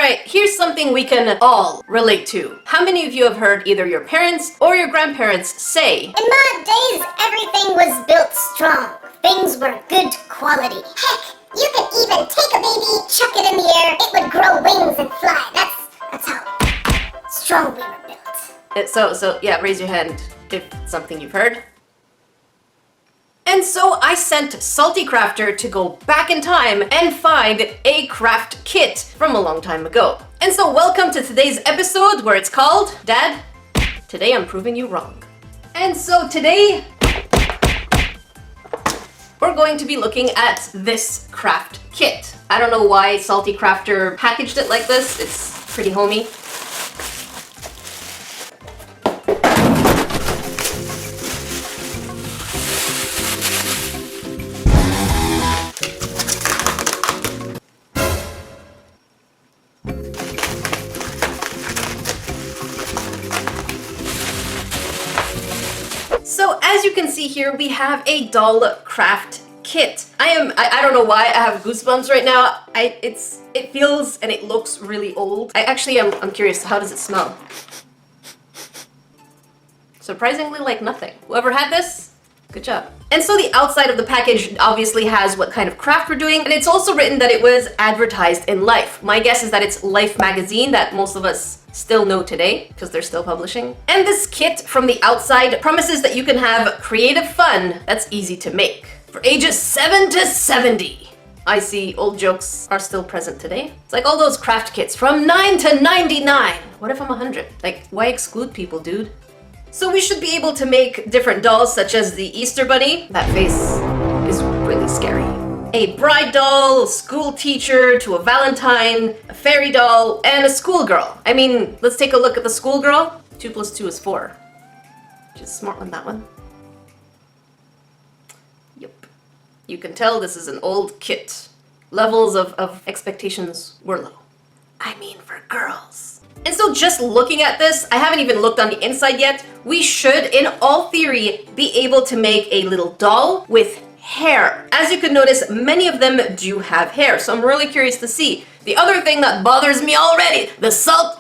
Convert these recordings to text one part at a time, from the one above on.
Alright, here's something we can all relate to. How many of you have heard either your parents or your grandparents say, "In my days, everything was built strong. Things were good quality. Heck, you could even take a baby, chuck it in the air, it would grow wings and fly. That's how strong we were built." So yeah, raise your hand if it's something you've heard. And so I sent SaltEcrafter to go back in time and find a craft kit from a long time ago. And so welcome to today's episode where it's called, Dad, Today I'm Proving You Wrong. And so today, we're going to be looking at this craft kit. I don't know why SaltEcrafter packaged it like this. It's pretty homey. So as you can see here, we have a doll craft kit. I don't know why I have goosebumps right now. It feels and it looks really old. I'm curious, how does it smell? Surprisingly like nothing. Whoever had this, good job. And so the outside of the package obviously has what kind of craft we're doing, and it's also written that it was advertised in Life. My guess is that it's Life magazine that most of us still know today because they're still publishing. And this kit from the outside promises that you can have creative fun that's easy to make. For ages 7 to 70. I see old jokes are still present today. It's like all those craft kits from 9 to 99. What if I'm 100? Like, why exclude people, dude? So we should be able to make different dolls such as the Easter Bunny. That face is really scary. A bride doll, school teacher, to a Valentine, a fairy doll, and a schoolgirl. I mean, let's take a look at the schoolgirl. 2 plus 2 is 4. Which is smart on that one. Yep. You can tell this is an old kit. Levels of expectations were low. I mean, for girls. And so just looking at this, I haven't even looked on the inside yet. We should, in all theory, be able to make a little doll with hair. As you can notice, many of them do have hair, so I'm really curious to see. The other thing that bothers me already, the salt,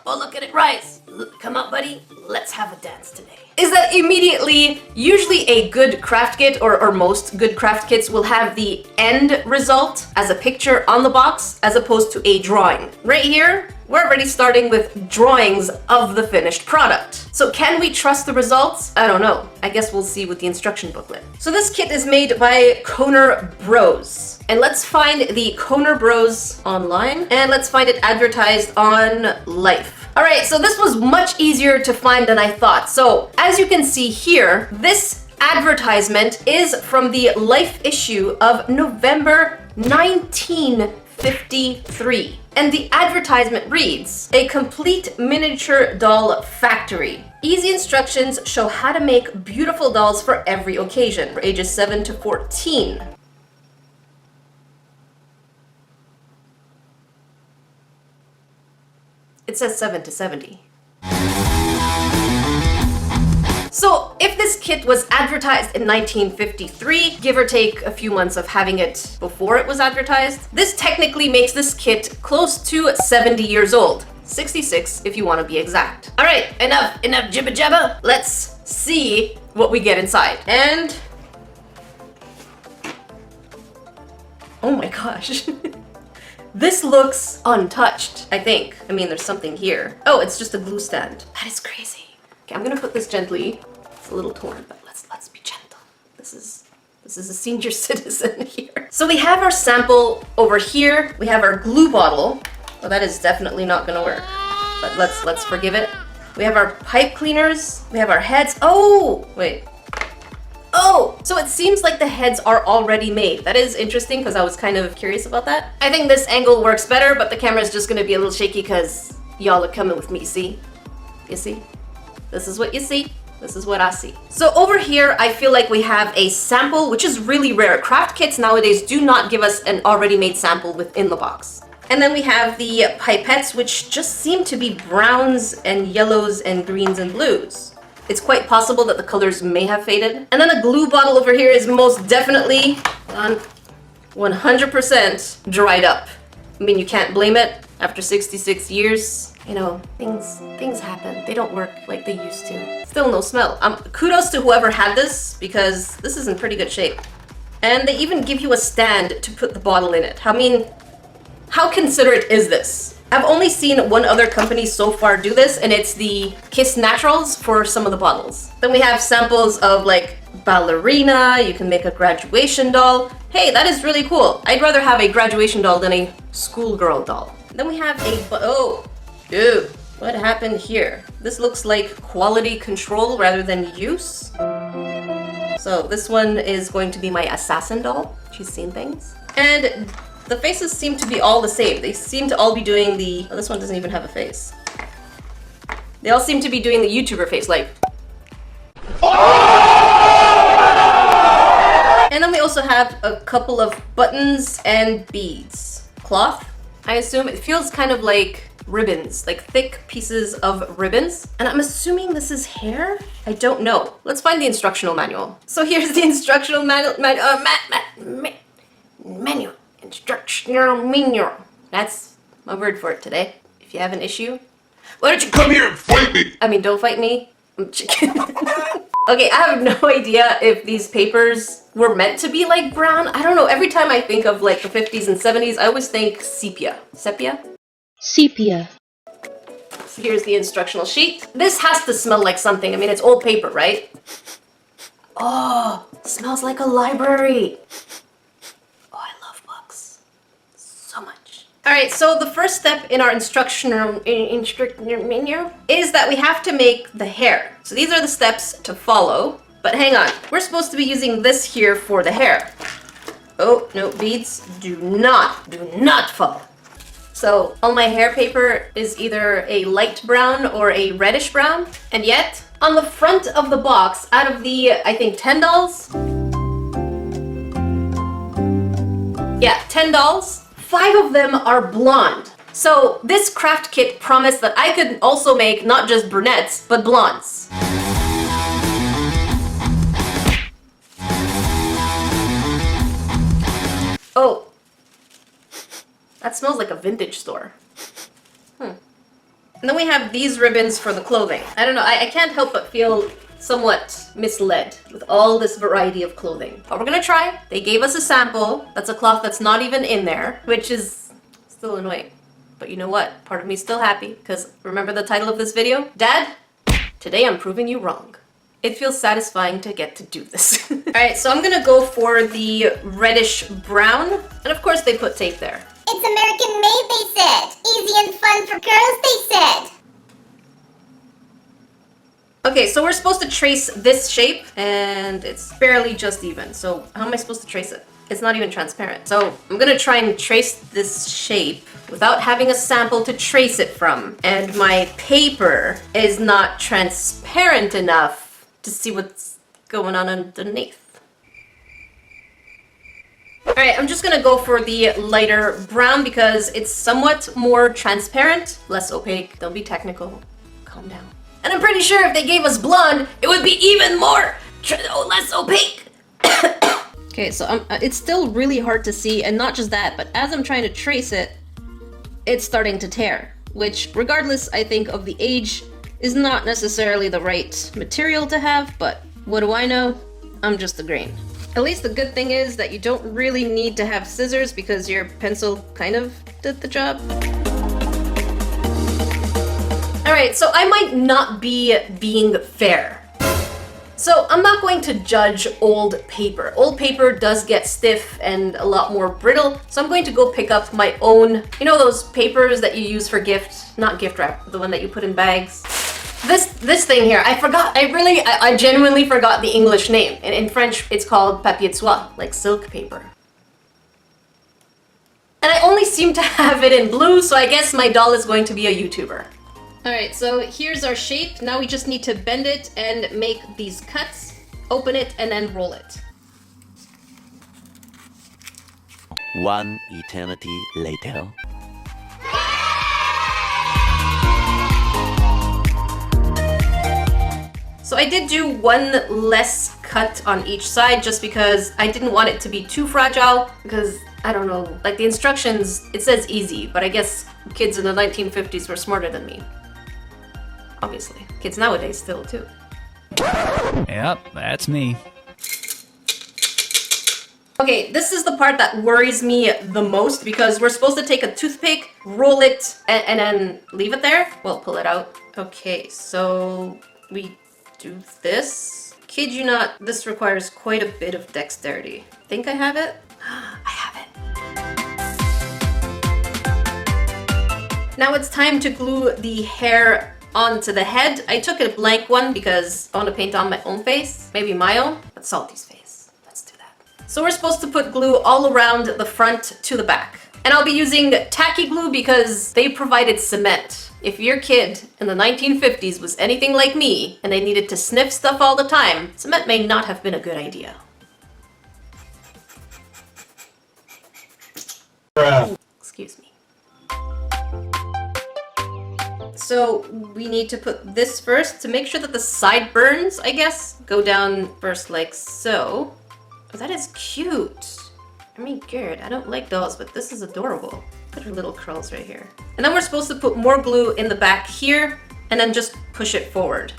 oh look at it rise. Come on buddy, let's have a dance today. Is that immediately, usually a good craft kit, or most good craft kits will have the end result as a picture on the box, as opposed to a drawing. Right here, we're already starting with drawings of the finished product. So can we trust the results? I don't know. I guess we'll see with the instruction booklet. So this kit is made by Koner Bros. And let's find the Koner Bros online, and let's find it advertised on Life. All right, so this was much easier to find than I thought. So as you can see here, this advertisement is from the Life issue of November 1953. And the advertisement reads, "A complete miniature doll factory. Easy instructions show how to make beautiful dolls for every occasion for ages 7 to 14. It says 7 to 70. So if this kit was advertised in 1953, give or take a few months of having it before it was advertised, this technically makes this kit close to 70 years old. 66 if you want to be exact. All right, enough jibba jabba. Let's see what we get inside. And oh my gosh. This looks untouched, I think. I mean, there's something here. Oh, it's just a glue stand. That is crazy. Okay, I'm gonna put this gently. It's a little torn, but let's be gentle. This is a senior citizen here. So we have our sample over here. We have our glue bottle. Well, that is definitely not gonna work, but let's forgive it. We have our pipe cleaners. We have our heads. Oh, wait. Oh, so it seems like the heads are already made. That is interesting because I was kind of curious about that. I think this angle works better, but the camera is just gonna be a little shaky because y'all are coming with me, see? You see? This is what you see. This is what I see. So over here, I feel like we have a sample, which is really rare. Craft kits nowadays do not give us an already made sample within the box. And then we have the pipettes, which just seem to be browns and yellows and greens and blues. It's quite possible that the colors may have faded. And then a glue bottle over here is most definitely 100% dried up. I mean, you can't blame it. After 66 years, you know, things happen. They don't work like they used to. Still no smell. Kudos to whoever had this, because this is in pretty good shape. And they even give you a stand to put the bottle in it. I mean, how considerate is this? I've only seen one other company so far do this, and it's the Kiss Naturals for some of the bottles. Then we have samples of like ballerina. You can make a graduation doll. Hey, that is really cool. I'd rather have a graduation doll than a schoolgirl doll. Then we have a, oh, dude, what happened here? This looks like quality control rather than use. So this one is going to be my assassin doll. She's seen things. And the faces seem to be all the same. They seem to all be doing the, oh, this one doesn't even have a face. They all seem to be doing the YouTuber face, like. And then we also have a couple of buttons and beads. Cloth, I assume. It feels kind of like ribbons, like thick pieces of ribbons. And I'm assuming this is hair? I don't know. Let's find the instructional manual. So here's the instructional manual. Instructional manual. That's my word for it today. If you have an issue, why don't you come here and fight me? I mean, don't fight me. I'm chicken. Okay, I have no idea if these papers were meant to be like brown. I don't know. Every time I think of like the 50s and 70s, I always think sepia. Sepia? Sepia. So here's the instructional sheet. This has to smell like something. I mean, it's old paper, right? Oh, it smells like a library. Oh, I love books so much. All right, so the first step in our instructional menu is that we have to make the hair. So these are the steps to follow. But hang on, we're supposed to be using this here for the hair. Oh, no, beads do not follow. So all my hair paper is either a light brown or a reddish brown. And yet, on the front of the box, out of the, I think, 10 dolls. Yeah, 10 dolls. 5 of them are blonde. So this craft kit promised that I could also make not just brunettes, but blondes. Oh, that smells like a vintage store. And then we have these ribbons for the clothing. I don't know, I can't help but feel somewhat misled with all this variety of clothing. But we're gonna try. They gave us a sample. That's a cloth that's not even in there, which is still annoying. But you know what? Part of me is still happy, because remember the title of this video? Dad, today I'm proving you wrong. It feels satisfying to get to do this. All right, so I'm gonna go for the reddish brown. And of course they put tape there. It's American made, they said. Easy and fun for girls, they said. Okay, so we're supposed to trace this shape, and it's barely just even. So how am I supposed to trace it? It's not even transparent. So I'm gonna try and trace this shape without having a sample to trace it from. And my paper is not transparent enough to see what's going on underneath. All right, I'm just gonna go for the lighter brown because it's somewhat more transparent, less opaque. Don't be technical, calm down. And I'm pretty sure if they gave us blonde, it would be even more, less opaque. Okay, so it's still really hard to see, and not just that, but as I'm trying to trace it, it's starting to tear, which regardless, I think, of the age, is not necessarily the right material to have, but what do I know? I'm just a grain. At least the good thing is that you don't really need to have scissors because your pencil kind of did the job. Alright, so I might not be being fair. So I'm not going to judge old paper. Old paper does get stiff and a lot more brittle, so I'm going to go pick up my own, you know those papers that you use for gift, not gift wrap, the one that you put in bags. This thing here, I genuinely forgot the English name. And in French, it's called papier de soie, like silk paper. And I only seem to have it in blue, so I guess my doll is going to be a YouTuber. Alright, so here's our shape. Now we just need to bend it and make these cuts, open it, and then roll it. One eternity later. So I did do one less cut on each side just because I didn't want it to be too fragile, because I don't know, like the instructions, it says easy, but I guess kids in the 1950s were smarter than me. Obviously. Kids nowadays still too. Yep, that's me. Okay, this is the part that worries me the most because we're supposed to take a toothpick, roll it, and then leave it there. Well, pull it out. Okay, so we do this. Kid you not, this requires quite a bit of dexterity. Think I have it? I have it. Now it's time to glue the hair onto the head. I took a blank one because I want to paint on my own face. Maybe my own, but Salty's face. Let's do that. So we're supposed to put glue all around the front to the back. And I'll be using tacky glue because they provided cement. If your kid in the 1950s was anything like me and they needed to sniff stuff all the time, cement may not have been a good idea. Excuse me. So we need to put this first to make sure that the sideburns, I guess, go down first like so. Oh, that is cute. I mean, good. I don't like those, but this is adorable. Put her little curls right here. And then we're supposed to put more glue in the back here and then just push it forward.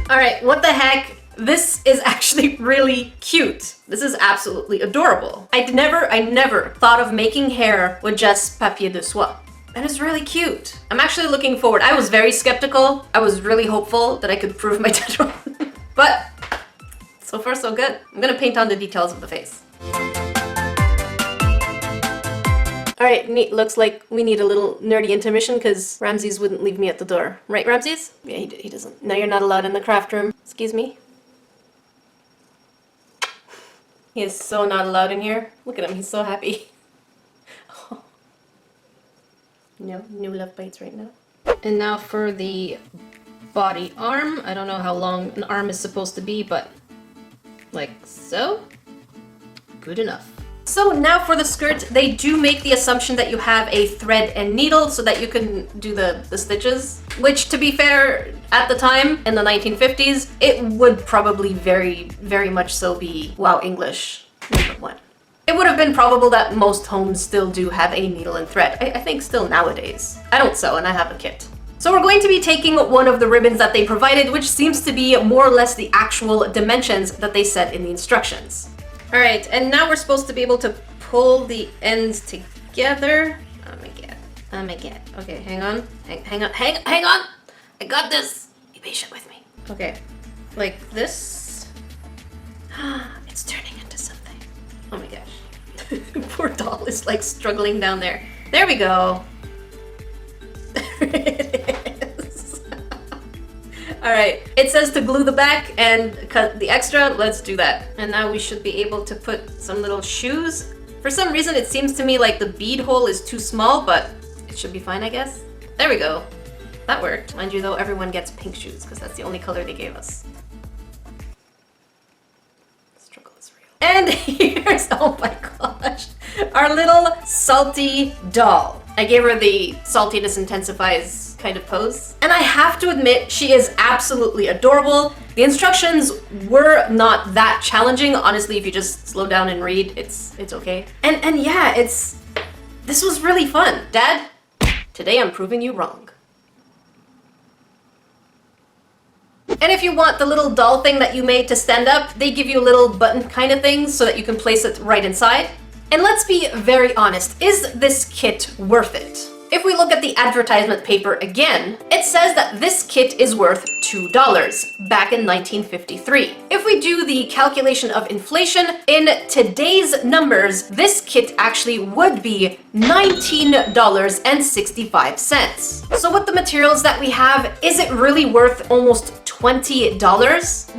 All right, what the heck? This is actually really cute. This is absolutely adorable. I never thought of making hair with just papier de soie. And it's really cute. I'm actually looking forward. I was very skeptical. I was really hopeful that I could prove my dad wrong. But so far so good. I'm gonna paint on the details of the face. All right, neat. Looks like we need a little nerdy intermission because Ramses wouldn't leave me at the door. Right, Ramses? Yeah, he doesn't. No, you're not allowed in the craft room. Excuse me? He is so not allowed in here. Look at him, he's so happy. Oh. No, new love bites right now. And now for the body arm. I don't know how long an arm is supposed to be, but like so. Good enough. So now for the skirt, they do make the assumption that you have a thread and needle so that you can do the stitches, which to be fair, at the time in the 1950s, it would probably very much so be wow English #1. It would have been probable that most homes still do have a needle and thread. I think still nowadays. I don't sew and I have a kit. So we're going to be taking one of the ribbons that they provided, which seems to be more or less the actual dimensions that they said in the instructions. All right, and now we're supposed to be able to pull the ends together. Oh my god. Oh my god. Okay, hang on. Hang on. I got this. Be patient with me. Okay, like this. It's turning into something. Oh my gosh. Poor doll is like struggling down there. There we go. There it is. All right, it says to glue the back and cut the extra. Let's do that. And now we should be able to put some little shoes. For some reason, it seems to me like the bead hole is too small, but it should be fine, I guess. There we go. That worked. Mind you though, everyone gets pink shoes because that's the only color they gave us. The struggle is real. And here's, oh my gosh, our little salty doll. I gave her the saltiness intensifies kind of pose. And I have to admit, she is absolutely adorable. The instructions were not that challenging. Honestly, if you just slow down and read, it's okay. And yeah, this was really fun. Dad, today I'm proving you wrong. And if you want the little doll thing that you made to stand up, they give you a little button kind of thing so that you can place it right inside. And let's be very honest, is this kit worth it? If we look at the advertisement paper again, it says that this kit is worth $2 back in 1953. If we do the calculation of inflation, in today's numbers, this kit actually would be $19.65. So with the materials that we have, is it really worth almost $20?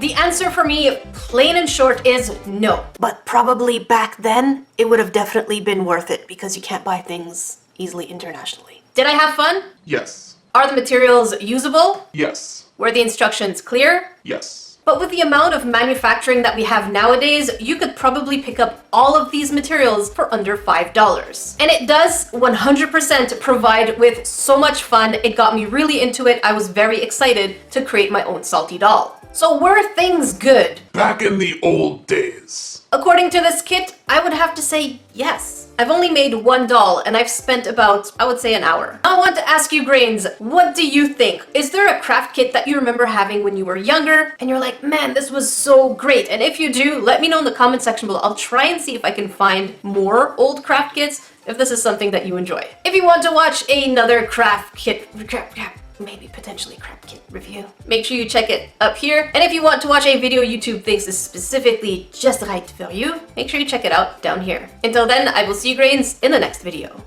The answer for me, plain and short, is no. But probably back then, it would have definitely been worth it because you can't buy things easily internationally. Did I have fun? Yes. Are the materials usable? Yes. Were the instructions clear? Yes. But with the amount of manufacturing that we have nowadays, you could probably pick up all of these materials for under $5. And it does 100% provide with so much fun. It got me really into it. I was very excited to create my own salty doll. So were things good? Back in the old days. According to this kit, I would have to say yes. I've only made one doll and I've spent about, I would say, an hour. I want to ask you, Grains, what do you think? Is there a craft kit that you remember having when you were younger and you're like, man, this was so great? And if you do, let me know in the comment section below. I'll try and see if I can find more old craft kits if this is something that you enjoy. If you want to watch another craft kit, maybe potentially craft kit review, make sure you check it up here. And if you want to watch a video YouTube thinks is specifically just right for you, make sure you check it out down here. Until then, I will see you, Grains, in the next video.